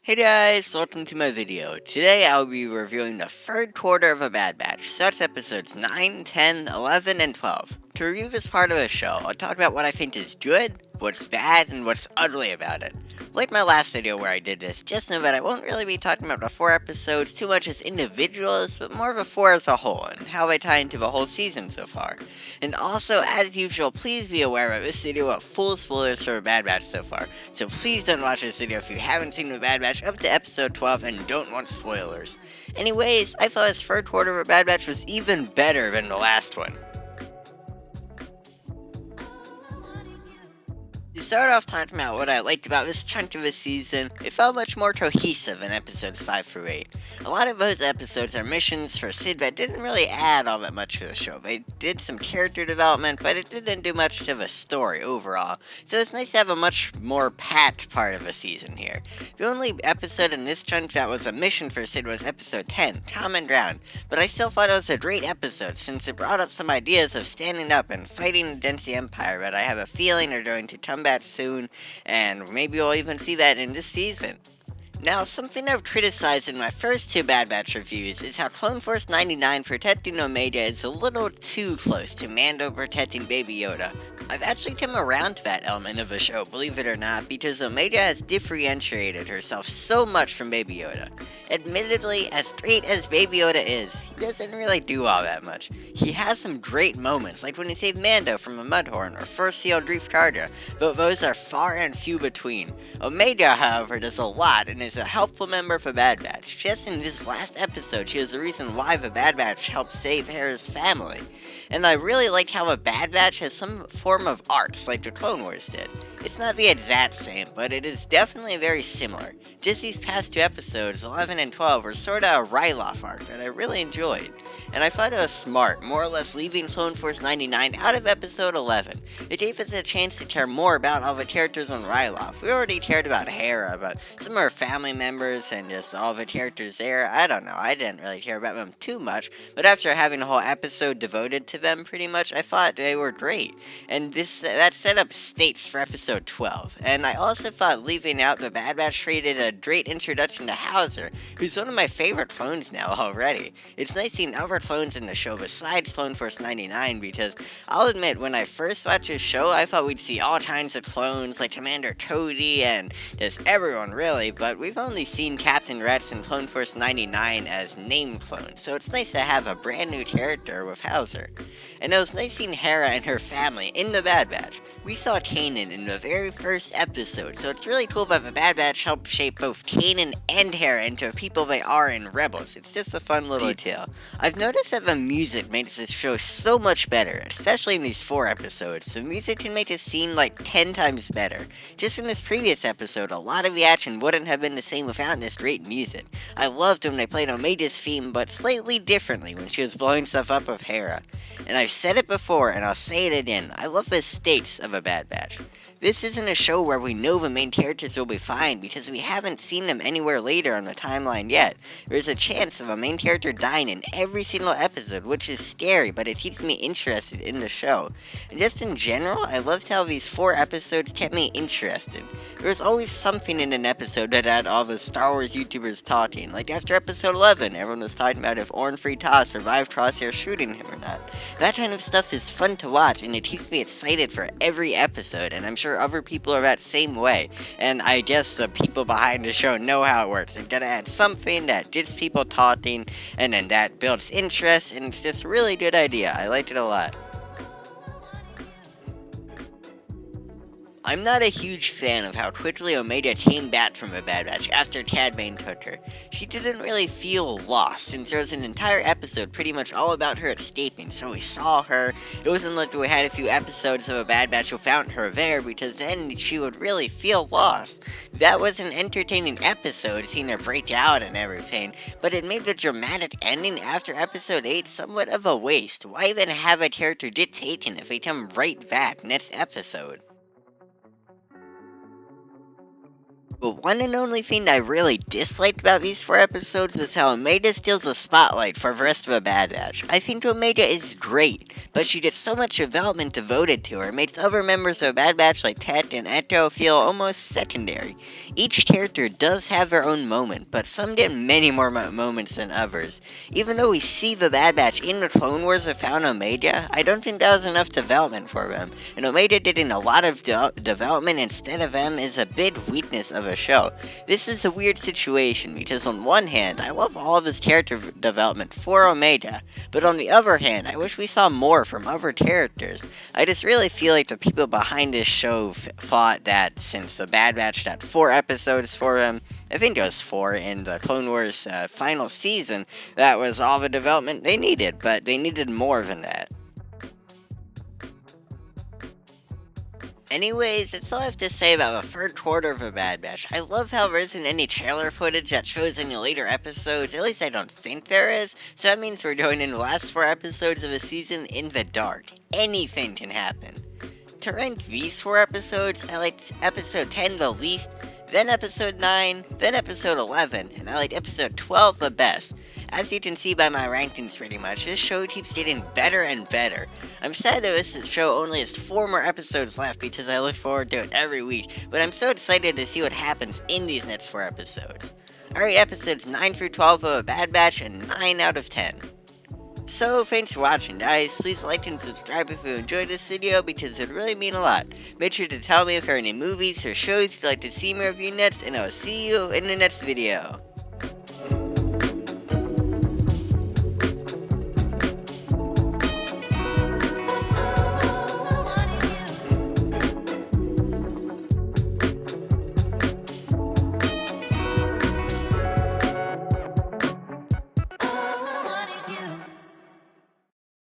Hey guys, welcome to my video. Today I'll be reviewing the third quarter of A Bad Batch, so that's episodes 9, 10, 11, and 12. To review this part of the show, I'll talk about what I think is good, what's bad, and what's ugly about it. Like my last video where I did this, just know that I won't really be talking about the 4 episodes too much as individuals, but more of the 4 as a whole, and how they tie into the whole season so far. And also, as usual, please be aware that this video will have full spoilers for The Bad Batch so far, so please don't watch this video if you haven't seen The Bad Batch up to episode 12 and don't want spoilers. Anyways, I thought this third quarter of The Bad Batch was even better than the last one. To start off talking about what I liked about this chunk of the season, it felt much more cohesive in episodes 5 through 8. A lot of those episodes are missions for Sid that didn't really add all that much to the show. They did some character development, but it didn't do much to the story overall, so it's nice to have a much more packed part of the season here. The only episode in this chunk that was a mission for Sid was episode 10, Common Ground, but I still thought it was a great episode since it brought up some ideas of standing up and fighting against the Empire that I have a feeling are going to come back soon, and maybe we'll even see that in this season. Now, something I've criticized in my first 2 Bad Batch reviews is how Clone Force 99 protecting Omega is a little too close to Mando protecting Baby Yoda. I've actually come around to that element of the show, believe it or not, because Omega has differentiated herself so much from Baby Yoda. Admittedly, as great as Baby Yoda is, he doesn't really do all that much. He has some great moments, like when he saved Mando from a Mudhorn or first sealed Reef Cargo, but those are far and few between. Omega, however, does a lot and is a helpful member for Bad Batch. Just in this last episode, she was the reason why the Bad Batch helped save Hera's family. And I really liked how a Bad Batch has some form of arcs, like the Clone Wars did. It's not the exact same, but it is definitely very similar. Just these past 2 episodes, 11 and 12, were sorta a Ryloth arc that I really enjoyed. And I thought it was smart, more or less leaving Clone Force 99 out of episode 11. It gave us a chance to care more about all the characters on Ryloth. We already cared about Hera, but some of her family members and just all the characters there, I don't know, I didn't really care about them too much, but after having a whole episode devoted to them pretty much, I thought they were great. And that set up states for episode 12. And I also thought leaving out the Bad Batch created a great introduction to Howzer, who's one of my favorite clones now already. It's nice seeing other clones in the show besides Clone Force 99 because I'll admit when I first watched this show I thought we'd see all kinds of clones like Commander Cody and just everyone really, but we've only seen Captain Rex and Clone Force 99 as name clones, so it's nice to have a brand new character with Howzer. And it was nice seeing Hera and her family in the Bad Batch. We saw Kanan in the very first episode, so it's really cool that the Bad Batch helped shape both Kanan and Hera into the people they are in Rebels. It's just a fun little detail. I've noticed that the music makes this show so much better, especially in these 4 episodes. The music can make it seem like 10 times better. Just in this previous episode, a lot of the action wouldn't have been the same without this great music. I loved when they played Omega's theme, but slightly differently when she was blowing stuff up with Hera. And I've said it before, and I'll say it again, I love the stakes of a Bad Batch. This isn't a show where we know the main characters will be fine because we haven't seen them anywhere later on the timeline yet. There's a chance of a main character dying in every single episode, which is scary, but it keeps me interested in the show. And just in general, I loved how these 4 episodes kept me interested. There was always something in an episode that had all the Star Wars YouTubers talking. Like after episode 11, everyone was talking about if Orn Free Taa survived Crosshair shooting him or not. That kind of stuff is fun to watch, and it keeps me excited for every episode, and I'm sure other people are that same way. And I guess the people behind the show know how it works. They've got to add something that gets people talking, and then that builds interest, and it's just a really good idea. I liked it a lot. I'm not a huge fan of how quickly Omega came back from the Bad Batch after Cad Bane took her. She didn't really feel lost, since there was an entire episode pretty much all about her escaping, so we saw her. It wasn't like we had a few episodes of a Bad Batch without her there, because then she would really feel lost. That was an entertaining episode, seeing her break out and everything, but it made the dramatic ending after episode 8 somewhat of a waste. Why even have a character get taken if they come right back next episode? But one and only thing I really disliked about these 4 episodes was how Omega steals the spotlight for the rest of the Bad Batch. I think Omega is great, but she gets so much development devoted to her, it makes other members of the Bad Batch like Tet and Echo feel almost secondary. Each character does have their own moment, but some get many more moments than others. Even though we see the Bad Batch in the Clone Wars without Omega, I don't think that was enough development for them, and Omega getting a lot of development instead of them is a big weakness of a show. This is a weird situation because on one hand, I love all of his character development for Omega, but on the other hand, I wish we saw more from other characters. I just really feel like the people behind this show thought that since the Bad Batch got 4 episodes for him, I think it was 4 in the Clone Wars final season, that was all the development they needed, but they needed more than that. Anyways, that's all I have to say about the third quarter of a Bad Batch. I love how there isn't any trailer footage that shows any later episodes, at least I don't think there is, so that means we're going into the last 4 episodes of the season in the dark. Anything can happen. To rank these 4 episodes, I liked episode 10 the least, then episode 9, then episode 11, and I liked episode 12 the best. As you can see by my rankings pretty much, this show keeps getting better and better. I'm sad that this show only has 4 more episodes left because I look forward to it every week, but I'm so excited to see what happens in these next 4 episodes. I rate episodes 9 through 12 of a Bad Batch a 9 out of 10. So, thanks for watching, guys. Please like and subscribe if you enjoyed this video because it would really mean a lot. Make sure to tell me if there are any movies or shows you'd like to see me review next, and I will see you in the next video.